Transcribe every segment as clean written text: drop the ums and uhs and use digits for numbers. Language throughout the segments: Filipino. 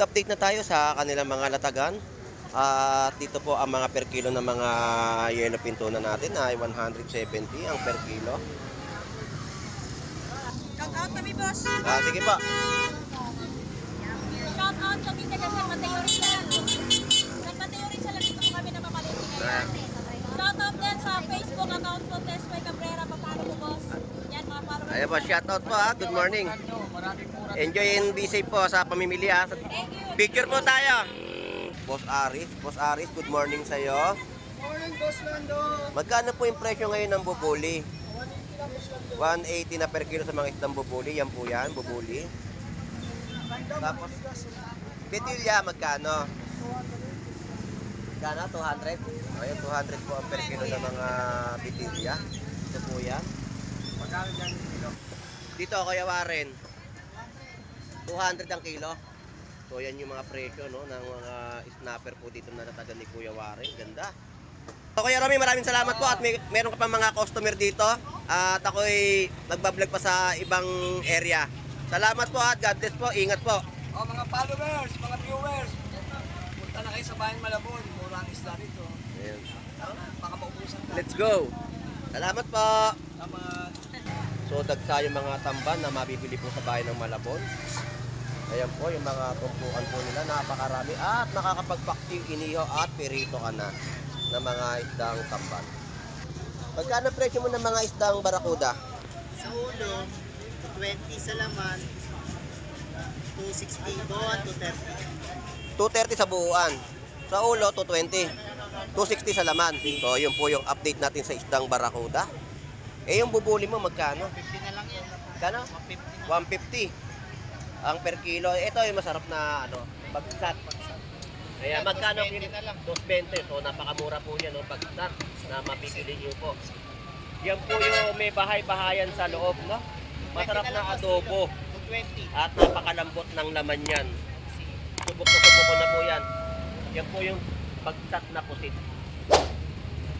Update na tayo sa kanilang mga latagan. At dito po ang mga per kilo ng mga yellow pinto na natin ay 170 ang per kilo. Shout out kami, boss. Sige po. Shout out kami taga San Mateo Rizal. San Mateo Rizal, dito po kami na mamaliti ngayon. Shout out din sa Facebook account po, Tescoy Cabrera. Paano po, boss? Yan, mga followers. Ayan po, shout out po ha. Good morning. Enjoy and be safe po sa pamimili ha. Picture po tayo. Boss Aris, good morning sa iyo. Morning, Boss Lando. Magkano po yung presyo ngayon ng bubuli? 180 na per kilo sa mga isdang bubuli. Yan po yan, bubuli. Tapos, betilya, magkano? Magkano? 200? Ayun, 200 po ang per kilo ng mga betilya. Ito po yan. Magkano dyan kilo? Dito, Kuya Warren. 200 ang kilo. So yan yung mga presyo no, ng mga snapper po dito na natagan ni Kuya Warren. Ganda. So Kuya Romy, maraming salamat po at meron ka pa mga customer dito. At ako'y nagbablog pa sa ibang area. Salamat po at God bless po. Ingat po. Mga followers, mga viewers, punta na kayo sa Bayan Malabon. Murang isla rito. Ayan. Tara na, baka maubusan na. Let's go. Salamat po. Tama. So dagsa yung mga tamban na mabibili po sa bayan ng Malabon. Ayan po yung mga tumpuan po nila, napakarami at nakakapagpakting inihaw at perito ka na ng mga isdang tamban. Magkano presyo mo ng mga isdang barakuda? Sa ulo, 20 sa laman, 260 buwan, 230. 230 sa buuan. Sa ulo, 220. 260 sa laman. So yun po yung update natin sa isdang barakuda. Yung bubuli mo magkano? 50 na lang yan. Kano? 150 na. 150 ang per kilo. Ito yung masarap na bagsat. Kaya magkano kilo? 220 na lang. 220. So napakamura po yan, bagsat na mapipili niyo po. Yan po yung may bahay-bahayan sa loob, no? Masarap na adobo 220. at napakalambot ng laman yan. Subok ko na po yan. Yan po yung bagsat na pusit.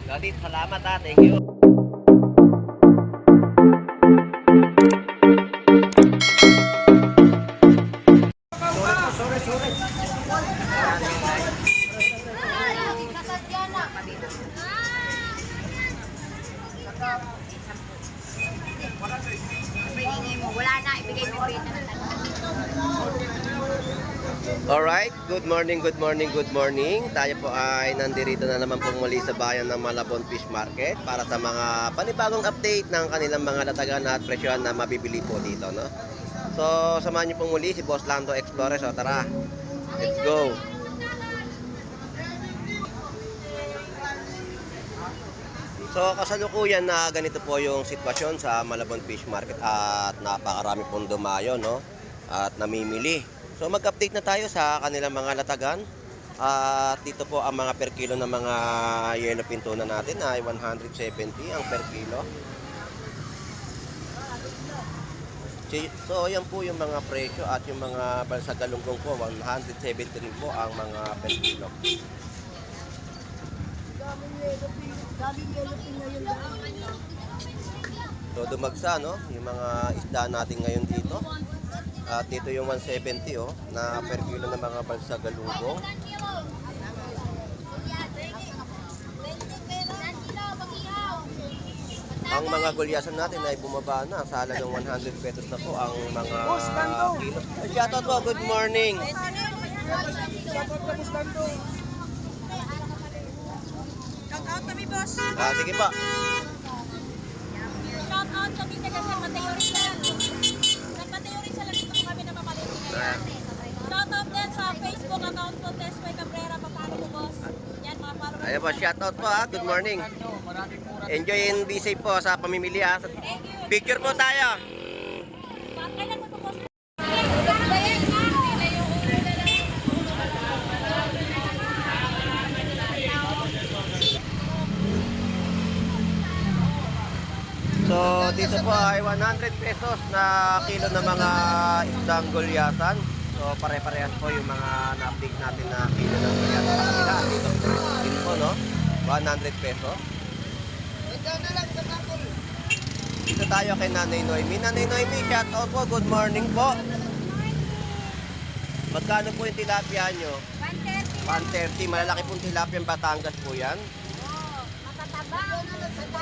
Galit, salamat ha. Thank you. Wala na, ibigay mo yung benta na. Alright, good morning. Tayo po ay nandirito na naman pong muli sa bayan ng Malabon Fish Market para sa mga panibagong update ng kanilang mga latagan at presyohan na mabibili po dito, no? So, samahan niyo pong muli si Boss Lando Explorer. So, tara, let's go! So, kasalukuyan na ganito po yung sitwasyon sa Malabon Fish Market at napakarami pong dumayo, no? At namimili. So mag-update na tayo sa kanilang mga latagan. At dito po ang mga per kilo ng mga yellow pinto na natin ay 170 ang per kilo. So yan po yung mga presyo at yung mga balsa galunggong po 170 rin po ang mga per kilo. So dumagsa, no, yung mga isda natin ngayon dito. At dito yung 170 na per kilo ng mga balsa galunggong. Ang mga gulyasan natin ay bumaba na sa halagang 100 pesos na po ang mga kilo. Shoutout po, good morning. Shout out kami, boss. Sige po. Shout out kami taga San Mateo Rizal. San Mateo Rizal, dito po kami na mamaliti ngayon. Shout out din sa Facebook account po, Tescoy Cabrera. Paano po, boss? Yan, mga followers. Ayan po, shoutout po ha, good morning. Enjoy and be safe po sa pamimili ha. Picture po tayo. Kailan mo po, boss? So dito po ay 100 pesos na kilo ng mga isdang gulyasan. So pare-parehas po yung mga na-update natin na kilo ng gulyasan sa kanila. Dito po, no? 100 pesos. Dito tayo kay Nanay Noemi. Nanay Noemi, shout out po. Good morning po. Magkano po yung tilapia nyo? 130 130. lang. Malalaki pong tilapia ng Batangas po yan. Oo, matataba.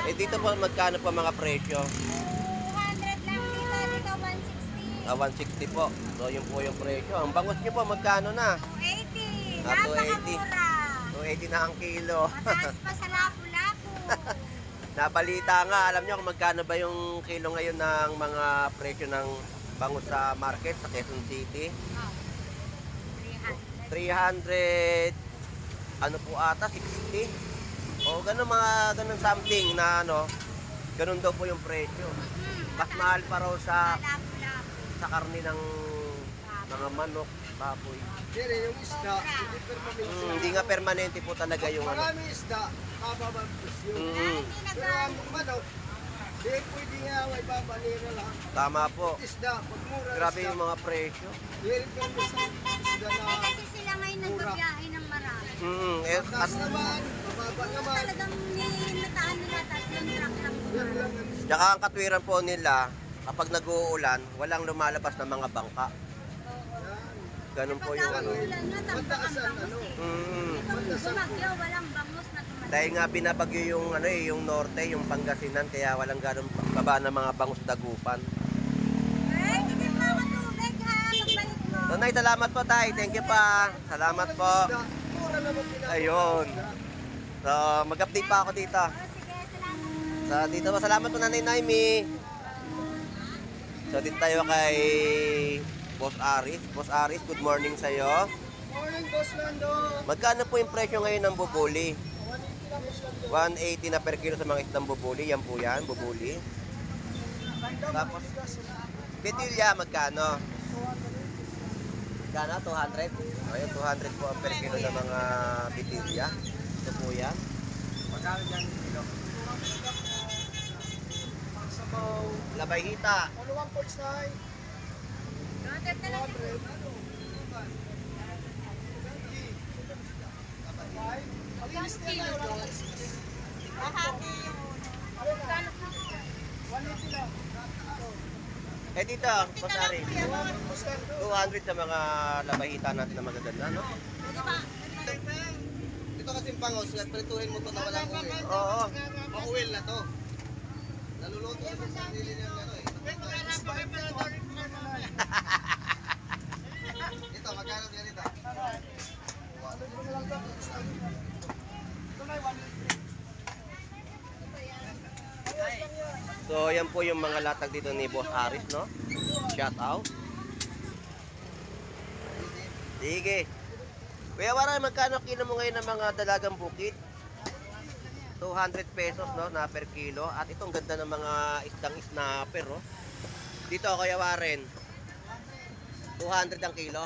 Eh dito po magkano po mga presyo? 200 lang dito 160. 160 po. So yun po yung presyo. Ang bangus nyo po magkano na? 280. Ah, 280. Napakamura. 280 na ang kilo. Mataas pa sa lapu-lapu. Nabalita nga, alam nyo kung magkano ba yung kilo ngayon ng mga presyo ng bangus sa market sa Quezon City? Oh, 300, ano po ata, 60? O ganun ganun something na ano, ganun daw po yung presyo. Mas mahal pa raw sa lapu-lapu. karne ng mga manok, baboy. Dire, yung isda, hindi permanente. Hindi nga permanente po talaga yung ano. Marami isda, mababa ang presyo. Mm, Pero ang manok, di pwede nga may babanira lang. tama po. Isda, pag mura Grabe isda, yung mga presyo. dire pero sa isda na Kasi sila ngayon nagbabiyahe ng marami. taas naman, mababa naman. Talagang nataan nila 3 truck lang. Yan lang ang isda. Tsaka ang katwiran po nila, kapag nag-uulan, walang lumalabas na mga bangka. Ganun po yung ano. Pagkakagulan na, tampak ang bangus eh. Itong bumagyo, walang bangus na tumatay. Dahil nga binabagyo yung ano yung norte, yung Pangasinan, kaya walang ganun baba ng mga bangus dagupan. Eh, hindi pa ako tubig ha, pagbalik mo. So, Nay, salamat po, Tay. Thank you pa. Salamat po. Isda, mura naman pinapagawa. Ayun. So, mag-update pa ako dito. Oh, sige, salamat. Dito po, salamat po, Nanay Naimi. So, dito tayo kay Boss Aris. Boss Aris, good morning sa'yo. Morning, Boss Lando. Magkano po yung presyo ngayon ng bubuli? 180 lang, Boss Lando. 180 na per kilo sa mga isdang bubuli. Yan po yan, bubuli. Tapos, Betilya, magkano? Magkano? 200? Ayun, 200 po ang per kilo ng mga Betilya. Ito po yan. Magkano dyan kilo? Sabaw. Labayhita. Ano ang points na ay? Order na lang. Malinis na yan. Wala kang alis. Kahati yung Magkano po? 180 lang. Eh dito, Boss Aris. Boss Lando. 200 sa mga labayhita natin na magaganda, no? Pwede ba? Ito kasi pangos, prituhin mo to na walang uwi. Oo. Mauwil na to. Naluluto sa sarili niya ano eh. Ito, magkano din ito? So, yan po yung mga latag dito ni Boss Aris, no? Shout out. Sige. Kuya Waray, magkano kilo mo ngayon ng mga dalagang bukid? 200 pesos, no? Na per kilo. At itong ganda ng mga isdang snapper, oh. Dito, Kuya Warren. 200 ang kilo.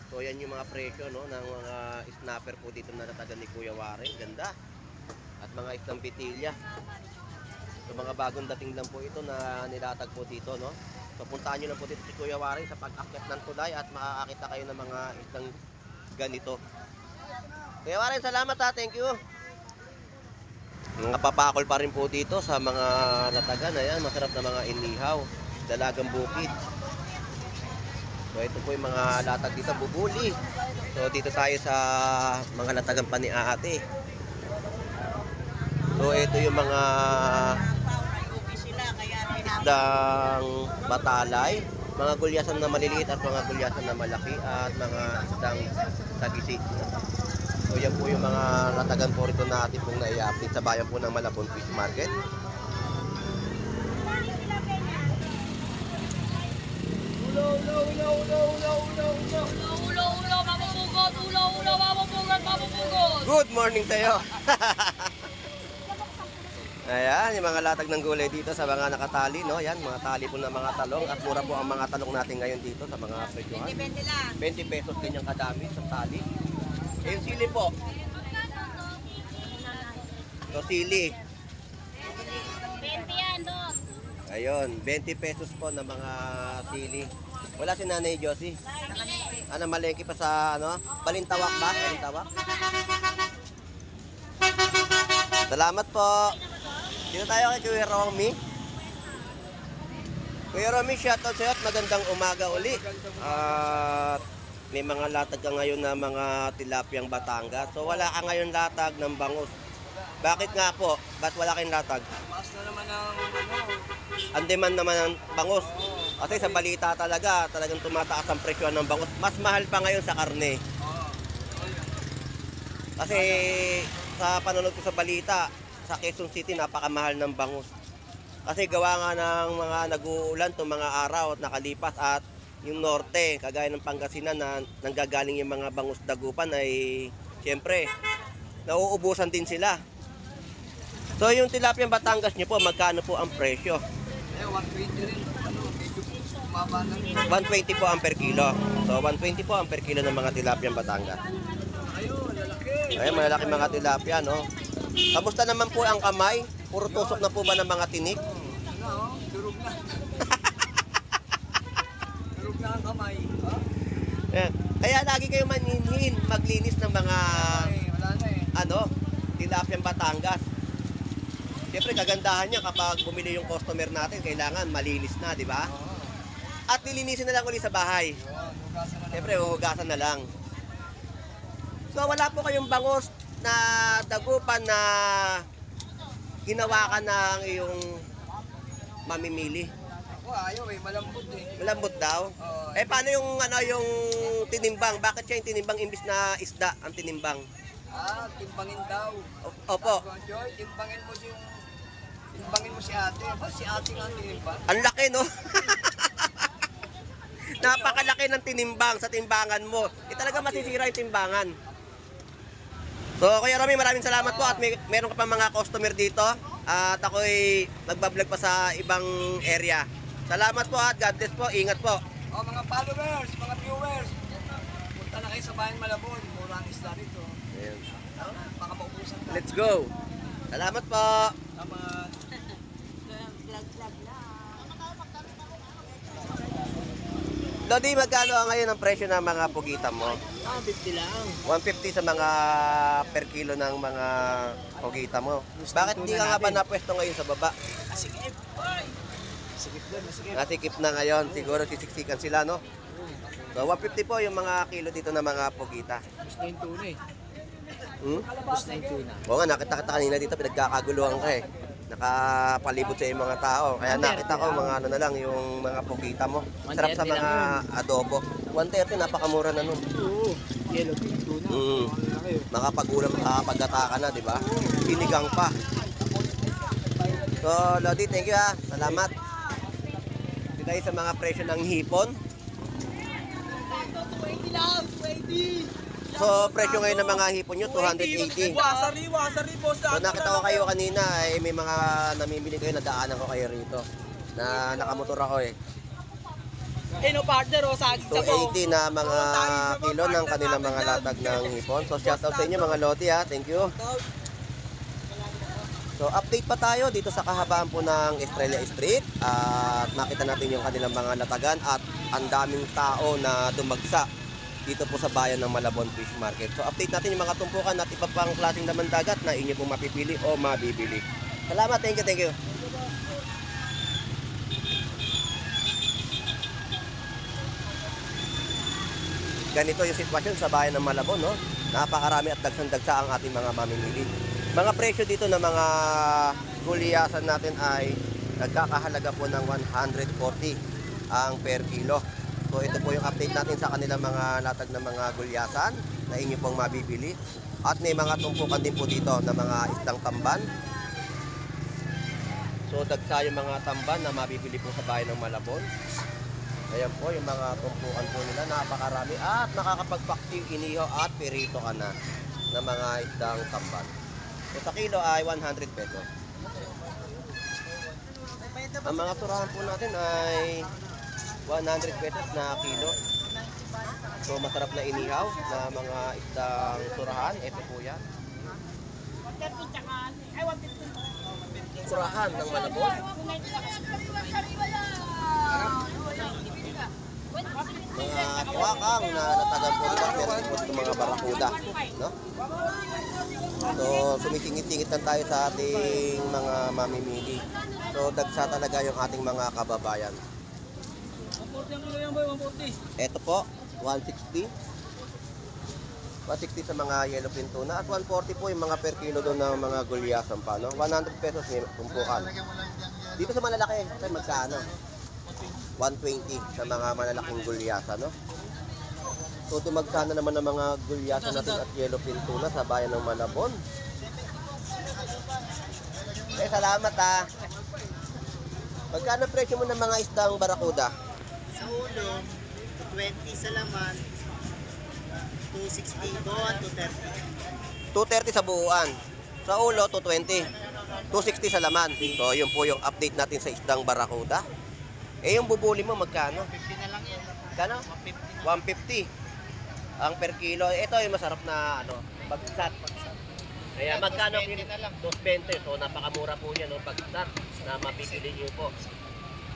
So, yan yung mga presyo, no? Ng mga snapper po dito na natagan ni Kuya Warren. Ganda. At mga isdang bitilya. So, mga bagong dating lang po ito na nilatag po dito, no? So, puntahan nyo lang po dito si Kuya Warren sa pag-akyat ng tulay at makakakita kayo ng mga isdang ganito. Kuya Warren, salamat ha. Thank you. Mga papakol pa rin po dito sa mga natagan. Ayan, masarap na mga inihaw. Dalagang bukid. So, ito po yung mga latag dito, bubuli. So, dito tayo sa mga latagan pa ni ate. So, ito yung mga isdang batalay, mga gulyasan na maliliit at mga gulyasan na malaki at mga isdang tagisi. So yan po yung mga latagan po rito na ating pong nai-update sa bayan po ng Malabon Fish Market. Ulo, mapupugot. Ulo, mapupugot. Good morning sa'yo! Ayan, yung mga latag ng gulay dito sa mga nakatali, no? Yan, mga tali po ng mga talong at mura po ang mga talong natin ngayon dito sa mga presyohan. 20 lang. 20 pesos din yung kadami sa tali. Eh, yung sili po. So, sili. 20 yan, dos. Ayun, 20 pesos po na mga sili. Wala si Nanay Josie. Ano, malengke pa sa, ano? Balintawak ba? Balintawak? Salamat po. Dito tayo kay Kuya Romy. Kuya Romy, shoutout sa'yo at magandang umaga uli. At may mga latag ka ngayon na mga tilapyang Batangas. So wala ka ngayon latag ng bangus. Bakit nga po? Ba't wala kayong latag? Maas na naman ang Ang demand naman ng bangus. Kasi sa balita talagang tumataas ang presyo ng bangus. Mas mahal pa ngayon sa karne. Kasi sa panonood ko sa balita, sa Quezon City napakamahal ng bangus. Kasi gawa nga ng mga nag-uulan itong mga araw at nakalipas at yung norte, kagaya ng Pangasinan na nanggagaling yung mga bangus dagupan ay siyempre nauubusan din sila. So yung tilapiyang Batangas nyo po, magkano po ang presyo? 120 rin. Medyo bumaba na rin. 120 po ang per kilo. So 120 po ang per kilo ng mga tilapiyang Batangas. Ayun, lalaki. Ay, malalaki mga tilapia, no? Kamusta naman po ang kamay? Puro tusok na po ba ng mga tinik? Durog na. Durog na ang kamay. Eh, kaya lagi kayo maninhin, maglinis ng mga Wala na eh. tilapiyang Batangas. Siyempre, kagandahan niya kapag bumili yung customer natin, kailangan malinis na, di ba? At lilinisin na lang ulit sa bahay. Hugasan na. Siyempre, huhugasan na lang. So, wala po kayong bangus na dagupan na ginawa ka ng iyong mamimili. Ako ayaw eh, malambot eh. Malambot daw. Paano yung yung tinimbang? Bakit siya yung tinimbang imbis na isda ang tinimbang? Timbangin daw. Opo. Joy, timbangin mo si ate. Si ate nga tinimbang. Ang laki, no? Napakalaki ng tinimbang sa timbangan mo. Talaga masisira yung timbangan. So, Kuya Romy, maraming salamat po at meron ka pa mga customer dito. At ako'y nagbablog pa sa ibang area. Salamat po at God bless po. Ingat po. Mga followers, mga viewers, punta na kayo sa Bayan Malabon. Mura ang isla rito. Ayan. Baka maubusan ka. Let's go. Salamat po. Tama. Lodi, magkano ngayon ang presyo ng mga pugita mo? 50 lang. 150 sa mga per kilo ng mga pugita mo. Bakit hindi ka nga ba napwesto ngayon sa baba? Masikip. Masikip doon, masikip. Natikip na ngayon, siguro sisiksikan sila, no? So, 150 po yung mga kilo dito ng mga pugita. Gusto yung tuna eh. Gusto yung tuna. Oo nga, nakita kita kanina dito, pinagkakaguluhan ka eh. Nakapalibot sa yung mga tao. Kaya nakita ko mga na lang, yung mga pugita mo. Sarap sa 130 mga adobo. 130, napakamura na nun. Oo. Yellow pin tuna. Makapagulam, makapagata ka na, di ba? Sinigang pa. So, Lodi, thank you ha. Salamat. Dito tayo sa mga presyo ng hipon. 20 lang, 20. So, presyo ngayon ng mga hipon nyo, 280. Wasari, boss. So, nakita ko kayo kanina, may mga namimili kayo, nadaanan ko kayo rito. Na nakamotor ako eh. No partner, saging 280 na mga kilo ng kanilang mga latag ng hipon. So, shoutout sa inyo mga Lodi ha. Thank you. So, update pa tayo dito sa kahabaan po ng Estrella Street. At nakita natin yung kanilang mga latagan at ang daming tao na dumagsa dito po sa bayan ng Malabon Fish Market. So, update natin yung mga tumpukan at iba pang klaseng laman dagat na inyo pong mapipili o mabibili. Salamat, thank you. Ganito yung sitwasyon sa bayan ng Malabon, no? Napakarami at dagsang-dagsa ang ating mga mamimili. Mga presyo dito ng mga gulyasan natin ay nagkakahalaga po ng 140 ang per kilo. So ito po yung update natin sa kanilang mga latag ng mga gulyasan na inyo pong mabibili. At may mga tumpukan din po dito na mga isdang tamban. So dagsa yung mga tamban na mabibili po sa bayan ng Malabon. Ayan po yung mga tumpukan po nila, napakarami at nakakapagpakting iniho at pirito ka na ng mga isdang tamban. So sa kilo ay 100 pesos. Ang mga turahan po natin ay 100 pesos na kilo. So masarap na inihaw na mga isdang turahan. Ito po yan. Turahan ng Malabon. Mga tuwakang na natagan po nila, meron po itong mga barakuda, no? So sumisingit-singit lang tayo sa ating mga mamimili. So dagsa talaga yung ating mga kababayan. Ito po, 160. 160 sa mga yellowfin tuna at 140 po yung mga per kilo doon ng mga gulyasan pa, no? 100 pesos may tumpukan. Dito sa malalaki, tayo magkano? 120 sa mga malalaking gulyasan, no? So dumagkana naman ng mga gulyasan natin at yellowfin tuna sa bayan ng Malabon. Salamat ha. Magkano presyo mo ng mga isdang barakuda? Sa ulo, 20 sa laman, 260 doon, 230. 230 sa buuan. Sa ulo, 220. 260 sa laman. So, yun po yung update natin sa isdang barakuda. Eh, yung bubuli mo, magkano? 50 na lang yan. Kano? 150. Ang per kilo. Ito yung masarap na, bagsat. Kaya magkano? 220. So, napakamura po yan, bagsat na mapipili nyo po.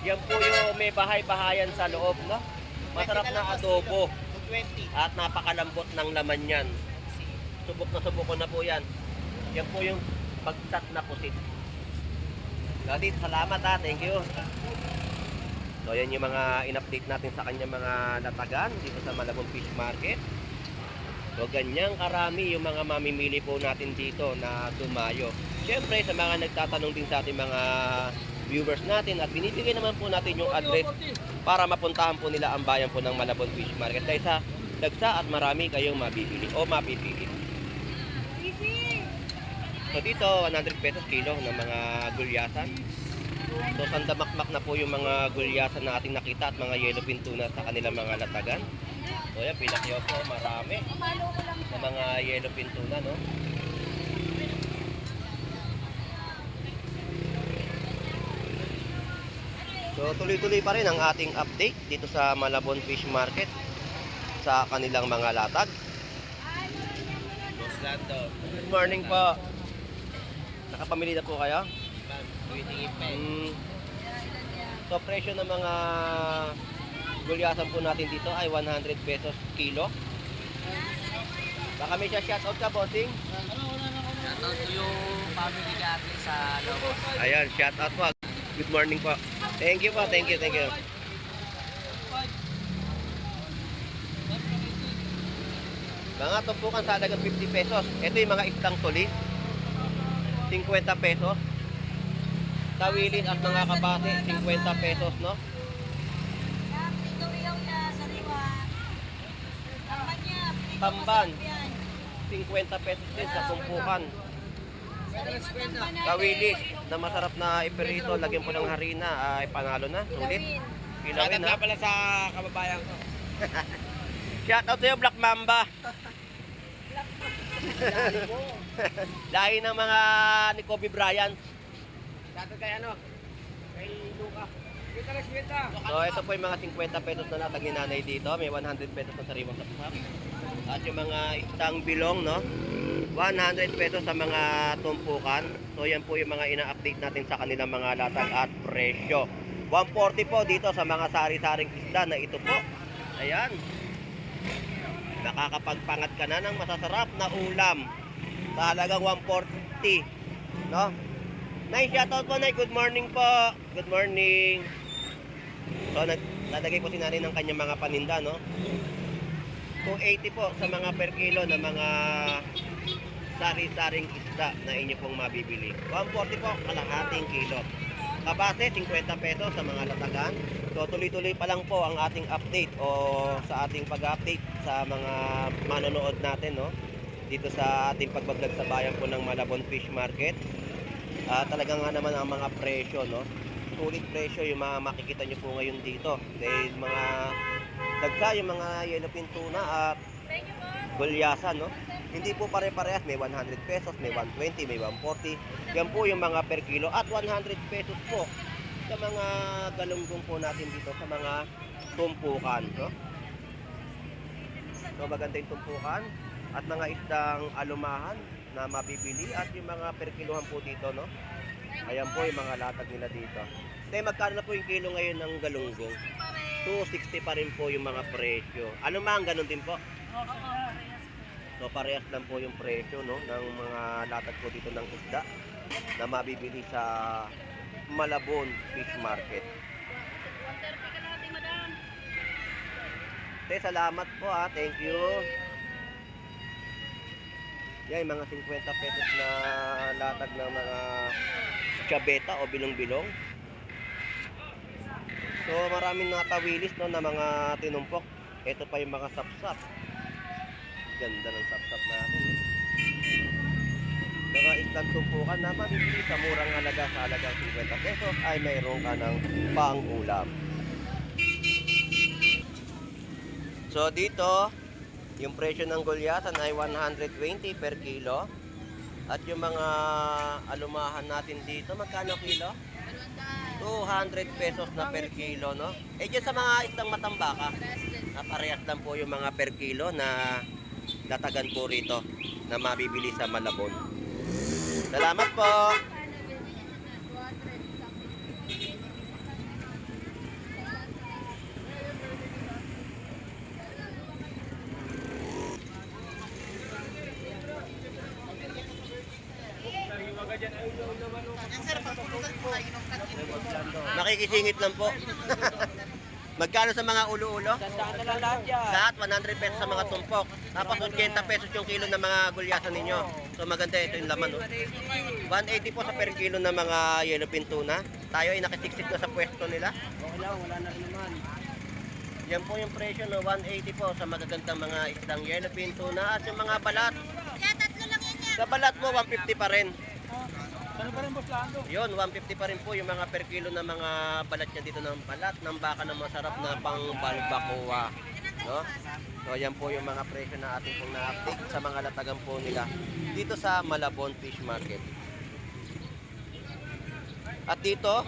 Yan po yung may bahay-bahayan sa loob, no? Masarap na adobo. 220. At napakalambot ng laman yan. Subok ko na po yan. Yan po yung bagsat na pusit. Dadit, salamat ha. Thank you. So yan yung mga in-update natin sa kanya mga latagan dito sa Malabon Fish Market. So ganyang karami yung mga mamimili po natin dito na dumayo. Siyempre sa mga nagtatanong din sa ating mga viewers natin at binibigay naman po natin yung address para mapuntahan po nila ang bayan po ng Malabon Fish Market. Dahil sa dagsa at marami kayong mabibili o mapipili. So dito 100 pesos kilo ng mga gulyasan. So sandamakmak na po yung mga gulyasan na ating nakita at mga yellowfin tuna sa kanilang mga latagan. So yan, pinakyaw po marami sa mga yellowfin tuna, no? So tuloy-tuloy pa rin ang ating update dito sa Malabon Fish Market sa kanilang mga latag. Boss Lando. Good morning po. Nakapamili na po kayo? So presyo ng mga gulyasan po natin dito ay 100 pesos kilo. Baka may shoutout ka, bossing? Shoutout to yung family natin sa Lobos. Ayan, shoutout po. Good morning po. Thank you po, thank you. Mga tumpukan sa halagang 50 pesos. Ito yung mga isdang tulis. 50 pesos. Tawilin at mga kabate, 50 pesos, no? Tamban, 50 pesos din sa tumpukan. Kawilis na masarap na iperito, lagyan po ng harina, ay panalo na, sulit. Pilawin na. Pala sa kababayan ko. Shout out to you, Black Mamba. Lahi ng mga ni Kobe Bryant. Shoutout kay kay Luka. Kwenta. So ito po yung mga 50 pesos na latag ni nanay dito. May 100 pesos na sariwang sapsap. At yung mga isang bilong, no? 100 pesos sa mga tumpukan. So yan po yung mga ina-update natin sa kanilang mga latag at presyo. 140 po dito sa mga sari-saring isda na ito po. Ayan. Nakakapagpangat ka na ng masasarap na ulam sa halagang 140, no? Nay, shoutout po, Nay. Good morning po. Good morning. So nalagay po si nanay ng kanyang mga paninda, no? 280 po sa mga per kilo na mga sari-saring isda na inyo pong mabibili. 140 po kalahating kilo. Kabase 50 pesos sa mga latagan. So tuloy-tuloy pa lang po ang ating update o sa ating pag-update sa mga manonood natin, no? Dito sa ating pagbablog sa bayan po ng Malabon Fish Market. Talaga nga naman ang mga presyo, no? Sulit presyo yung mga makikita nyo po ngayon dito. Dahil mga dagsa yung mga yellowfin tuna at gulyasan, no? Hindi po pare-parehas, may 100 pesos, may 120, may 140. Yan po yung mga per kilo at 100 pesos po sa mga galunggong po natin dito sa mga tumpukan, no? So maganda yung tumpukan at mga isdang alumahan na mabibili at yung mga per kilohan po dito, no? Ayan po yung mga latag nila dito. Kaya magkano na po yung kilo ngayon ng galunggong? 260 pa rin po yung mga presyo. Alumahang ganun din po. So parehas lang po yung presyo, no, ng mga latag po dito ng isda na mabibili sa Malabon Fish Market. Ate, salamat po ha. Thank you. Yan, mga 50 pesos na latag ng mga chabeta o bilong-bilong. So maraming natawilis no, na mga tinumpok. Ito pa yung mga sapsap. Ganda ng sapsap natin. Mga isang tumpukan na mabibili sa murang halaga sa halagang 50 pesos ay mayroon ka ng pang-ulam. So dito, yung presyo ng gulyasan ay 120 per kilo. At yung mga alumahan natin dito, magkano kilo? 200 pesos na per kilo, no? Eh, dyan sa mga isang matambaka, parehas lang po yung mga per kilo na latagan po rito na mabibili sa Malabon. Salamat po! Makikisingit lang po. Magkano sa mga ulo-ulo? Tandaan na lang lahat yan. Lahat 100 pesos sa mga tumpok. Tapos 80 pesos yung kilo ng mga gulyasan ninyo. So maganda ito yung laman. 180 po sa per kilo ng mga yellowfin tuna. Tayo ay nakisiksik na sa pwesto nila. Okay lang, wala na rin naman. Yan po yung presyo, no? 180 po sa magagandang mga isdang yellowfin tuna. At yung mga balat, Yeah, tatlo lang yan yan. sa balat mo 150 pa rin. Ano pa rin, Boss Lando? Yun, 150 pa rin po yung mga per kilo na mga balat niya dito ng balat ng baka na masarap na pang balbacoa, no? So yan po yung mga presyo na ating pong na-update sa mga latagan po nila dito sa Malabon Fish Market. At dito,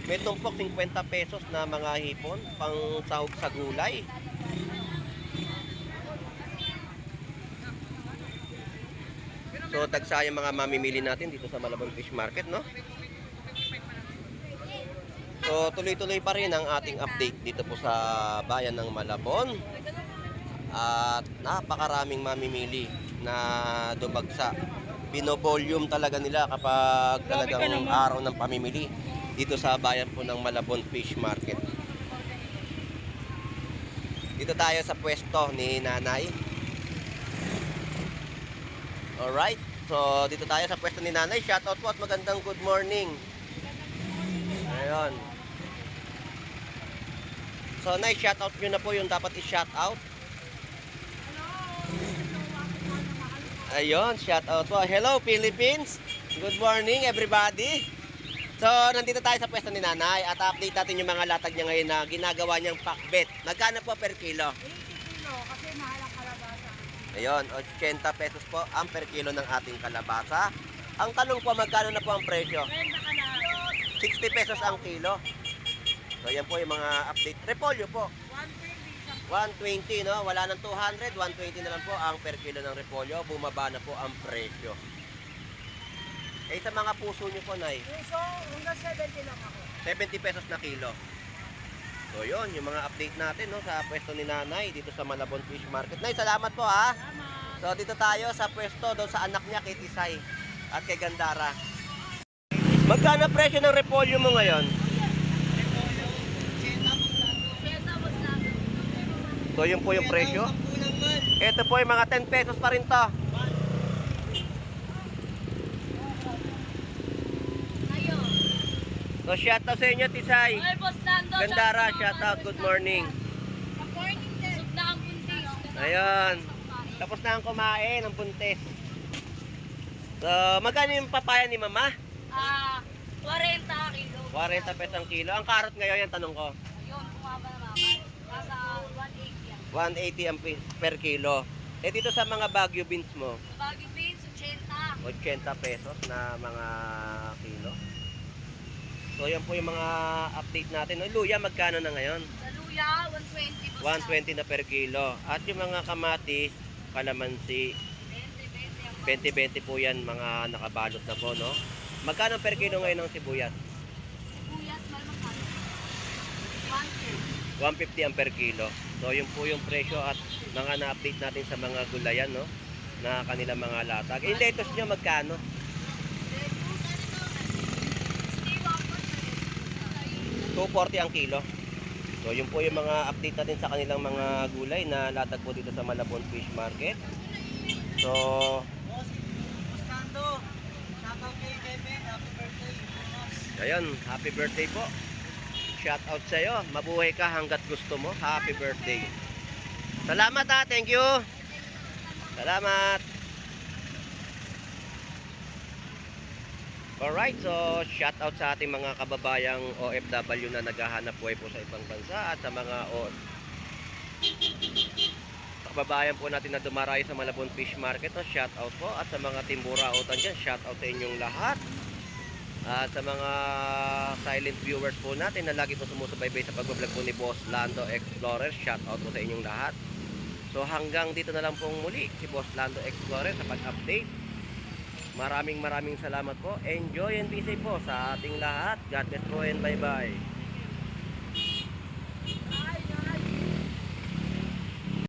may tumpok 50 pesos na mga hipon pang sahog sa gulay. So dagsa yung mga mamimili natin dito sa Malabon Fish Market, no? So tuloy-tuloy pa rin ang ating update dito po sa bayan ng Malabon. At napakaraming mamimili na dumagsa. Bino-volume talaga nila kapag talagang araw ng pamimili dito sa bayan po ng Malabon Fish Market. Dito tayo sa pwesto ni Nanay. Alright, so dito tayo sa pwesto ni Nanay. Shoutout po at magandang good morning. Ayun. So Nay, shoutout nyo na po yung dapat i-shoutout. Ayun, shoutout po. Hello Philippines! Good morning everybody! So nandito tayo sa pwesto ni Nanay at update natin yung mga latag niya ngayon na ginagawa niyang pakbet. Magkano po per kilo? 80 kilo kasi mahal ang kalabasa. Ayun, 80 pesos po ang per kilo ng ating kalabasa. Ang tanong po, magkano na po ang presyo? 60 pesos ang kilo. So yan po yung mga update. Repolyo po, 120, no? Wala nang 200, 120 na lang po ang per kilo ng repolyo. Bumaba na po ang presyo. Eh sa mga puso nyo po, Nay, So, hanggang 70 lang ako. 70 pesos na kilo. So yun, yung mga update natin, no, sa pwesto ni Nanay dito sa Malabon Fish Market. Nay, salamat po ha. So dito tayo sa pwesto doon sa anak niya kay Tisay at kay Gandara. Magkano presyo ng repolyo mo ngayon? So yun po yung presyo. Ito po yung mga 10 pesos pa rin to. So shoutout sa inyo, Tisay. Ay, Boss Lando. Gandara, shoutout. Good morning. Good morning din. Sub na ang buntis. Ayun. Tapos na ang kumain, ang buntis. So, magkano yung papaya ni Mama? 40 kilo. 40 pesos ang kilo. Ang karot ngayon, yung tanong ko. Yun, bumaba na naman. Nasa 180 yan. 180 ang per kilo. Eh dito sa mga Baguio beans mo, Baggy beans, 80. 80 pesos na mga kilo. So yan po yung mga update natin. Luya, magkano na ngayon? Sa luya, 120. Boss 120 na per kilo. At yung mga kamatis, kalamansi, 20 ang 20-20 po yan, mga nakabalot na po, no? Magkano per kilo ngayon ng sibuyas? sibuyas, malmakal. 150 ang per kilo. So yun po yung presyo at mga na-update natin sa mga gulayan, no? Na kanilang mga latag. Yung lettuce nyo, magkano? 240 ang kilo. So yun po yung mga update natin sa kanilang mga gulay na latag po dito sa Malabon Fish Market. So Buscando. Shoutout kay Kevin. Happy birthday. ayun, happy birthday po. Shout out sa iyo. Mabuhay ka hangga't gusto mo. Happy birthday. Salamat ha, thank you. Salamat. Alright, so shout out sa ating mga kababayang OFW na naghahanap buhay po sa ibang bansa at sa mga kababayan po natin na dumarayo sa Malabon Fish Market. No? Shout out po. At sa mga timburautan dyan, shout out sa inyong lahat. At sa mga silent viewers po natin na lagi po sumusubaybay sa pag-vlog po ni Boss Lando Explorer, shout out po sa inyong lahat. So hanggang dito na lang pong muli si Boss Lando Explorer sa pag-update. Maraming salamat po. Enjoy and be safe po sa ating lahat. God bless po and bye bye.